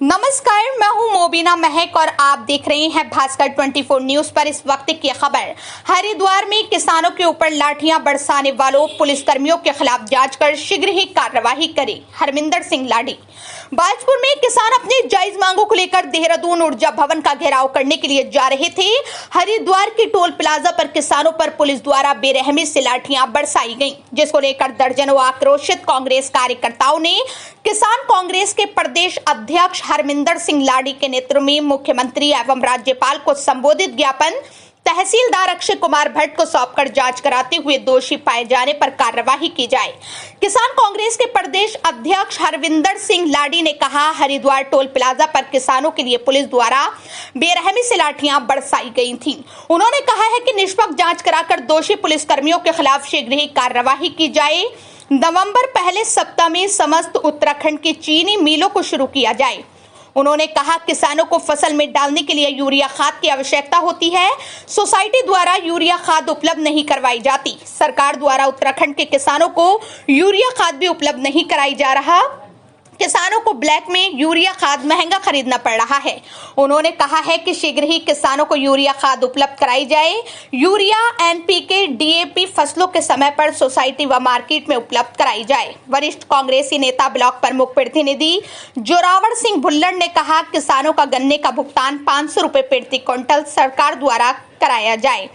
नमस्कार, मैं हूं मोबिना महक और आप देख रहे हैं भास्कर 24 न्यूज पर। इस वक्त की खबर। हरिद्वार में किसानों के ऊपर लाठियां बरसाने वालों पुलिसकर्मियों के खिलाफ जांच कर शीघ्र ही कार्रवाई करे। हरमिंदर सिंह लाडी। बाजपुर में किसान अपनी जायज मांगों को लेकर देहरादून ऊर्जा भवन का घेराव करने के लिए जा रहे थे। हरिद्वार के टोल प्लाजा पर किसानों पर पुलिस द्वारा बेरहमी से लाठियां बरसाई गईं, जिसको लेकर दर्जनों आक्रोशित कांग्रेस कार्यकर्ताओं ने किसान कांग्रेस के प्रदेश अध्यक्ष हरमिंदर सिंह लाडी के नेतृत्व में मुख्यमंत्री एवं राज्यपाल को संबोधित ज्ञापन तहसीलदार अक्षय कुमार भट्ट को सौंपकर जांच कराते हुए दोषी पाए जाने पर कार्रवाई की जाए। किसान कांग्रेस के प्रदेश अध्यक्ष हरविंदर सिंह लाडी ने कहा, हरिद्वार टोल प्लाजा पर किसानों के लिए पुलिस द्वारा बेरहमी से लाठियां बरसाई गई थीं। उन्होंने कहा है कि निष्पक्ष जांच कराकर दोषी पुलिसकर्मियों के खिलाफ शीघ्र ही कार्रवाई की जाए। नवंबर पहले सप्ताह में समस्त उत्तराखंड की चीनी मिलों को शुरू किया जाए। उन्होंने कहा, किसानों को फसल में डालने के लिए यूरिया खाद की आवश्यकता होती है। सोसाइटी द्वारा यूरिया खाद उपलब्ध नहीं करवाई जाती। सरकार द्वारा उत्तराखंड के किसानों को यूरिया खाद भी उपलब्ध नहीं कराई जा रहा। किसानों को ब्लैक में यूरिया खाद महंगा खरीदना पड़ रहा है। उन्होंने कहा है कि शीघ्र ही किसानों को यूरिया खाद उपलब्ध कराई जाए। यूरिया, एनपीके, डीएपी फसलों के समय पर सोसाइटी व मार्केट में उपलब्ध कराई जाए। वरिष्ठ कांग्रेसी नेता ब्लॉक प्रमुख प्रतिनिधि जोरावर सिंह भुल्लड़ ने कहा, किसानों का गन्ने का भुगतान 500 रुपए प्रति क्विंटल सरकार द्वारा कराया जाए।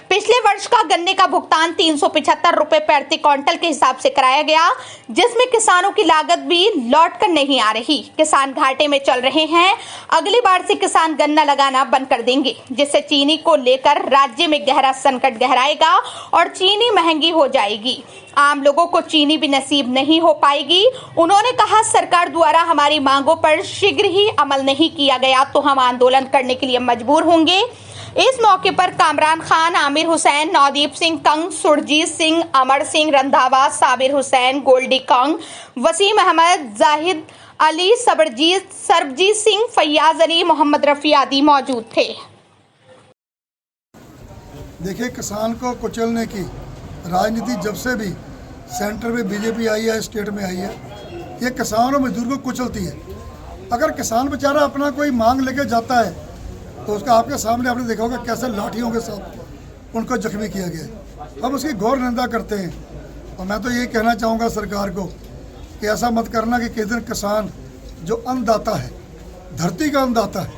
पिछले वर्ष का गन्ने का भुगतान 375 रुपए प्रति क्विंटल के हिसाब से कराया गया, जिसमें किसानों की लागत भी लौट कर नहीं आ रही। किसान घाटे में चल रहे हैं। अगली बार से किसान गन्ना लगाना बंद कर देंगे, जिससे चीनी को लेकर राज्य में गहरा संकट गहराएगा और चीनी महंगी हो जाएगी। आम लोगों को चीनी भी नसीब नहीं हो पाएगी। उन्होंने कहा, सरकार द्वारा हमारी मांगों पर शीघ्र ही अमल नहीं किया गया तो हम आंदोलन करने के लिए मजबूर होंगे। इस मौके पर कामरान खान, आमिर हुसैन, नवदीप सिंह कंग, सुरजीत सिंह, अमर सिंह रंधावा, साबिर हुसैन, गोल्डी कंग, वसीम अहमद, जाहिद अली, सरबजीत सिंह, फैयाज अली, मोहम्मद रफी आदि मौजूद थे। देखिए, किसान को कुचलने की राजनीति जब से भी सेंटर में बीजेपी आई है, स्टेट में आई है, ये किसान और मजदूर को कुचलती है। अगर किसान बेचारा अपना कोई मांग लेके जाता है तो उसका आपके सामने आपने देखा होगा कैसे लाठियों के साथ उनको जख्मी किया गया। हम उसकी घोर निंदा करते हैं और मैं तो ये कहना चाहूँगा सरकार को कि ऐसा मत करना कि किस दिन किसान जो अन्नदाता है, धरती का अन्नदाता है,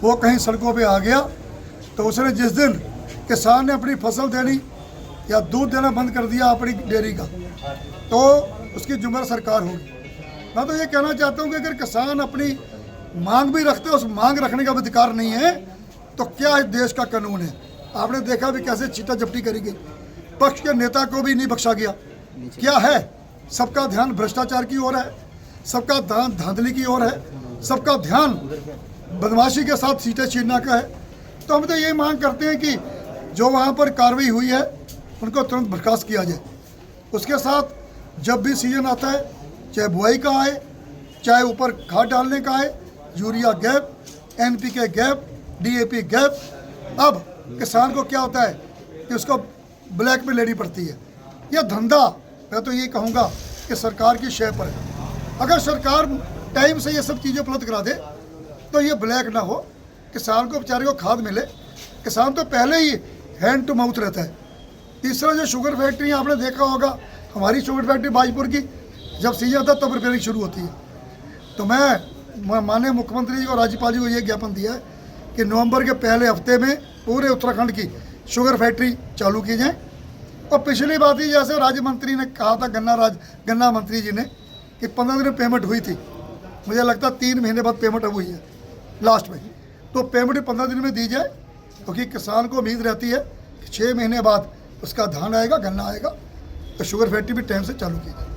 वो कहीं सड़कों पे आ गया तो उसने जिस दिन किसान ने अपनी फसल देनी या दूध देना बंद कर दिया अपनी डेयरी का, तो उसकी जिम्मेदार सरकार होगी। मैं तो ये कहना चाहता हूँ कि अगर किसान अपनी मांग भी रखते हैं, उस मांग रखने का अधिकार नहीं है तो क्या इस देश का कानून है? आपने देखा भी कैसे चीटा जपटी करी गई, पक्ष के नेता को भी नहीं बख्शा गया। क्या है? सबका ध्यान भ्रष्टाचार की ओर है, सबका ध्यान धांधली की ओर है, सबका ध्यान बदमाशी के साथ सीटें छीनने का है। तो हम तो ये मांग करते हैं कि जो वहाँ पर कार्रवाई हुई है उनको तुरंत बर्खास्त किया जाए। उसके साथ जब भी सीजन आता है, चाहे बुआई का आए, चाहे ऊपर खाद डालने का आए, urea gap, NPK gap, DAP gap, अब किसान को क्या होता है कि उसको ब्लैक में लेनी पड़ती है। यह धंधा मैं तो ये कहूँगा कि सरकार की शय पर है। अगर सरकार टाइम से ये सब चीज़ें उपलब्ध करा दे तो ये ब्लैक ना हो, किसान को बेचारे को खाद मिले। किसान तो पहले ही हैंड टू माउथ रहता है। तीसरा, जो शुगर फैक्ट्री आपने देखा होगा, हमारी शुगर फैक्ट्री बाजपुर की, जब सीजन आता तब रिपेयरिंग शुरू होती है। तो मैं माननीय मुख्यमंत्री जी और राज्यपाल जी को ये ज्ञापन दिया है कि नवंबर के पहले हफ्ते में पूरे उत्तराखंड की शुगर फैक्ट्री चालू की जाए। और पिछली बात ही जैसे राज्य मंत्री ने कहा था, गन्ना मंत्री जी ने, कि 15 दिन में पेमेंट हुई थी। मुझे लगता है 3 महीने बाद पेमेंट अब हुई है लास्ट में। तो पेमेंट 15 दिन में दी जाए, क्योंकि किसान को उम्मीद रहती है कि 6 महीने बाद उसका धान आएगा, गन्ना आएगा, तो शुगर फैक्ट्री भी टाइम से चालू की जाए।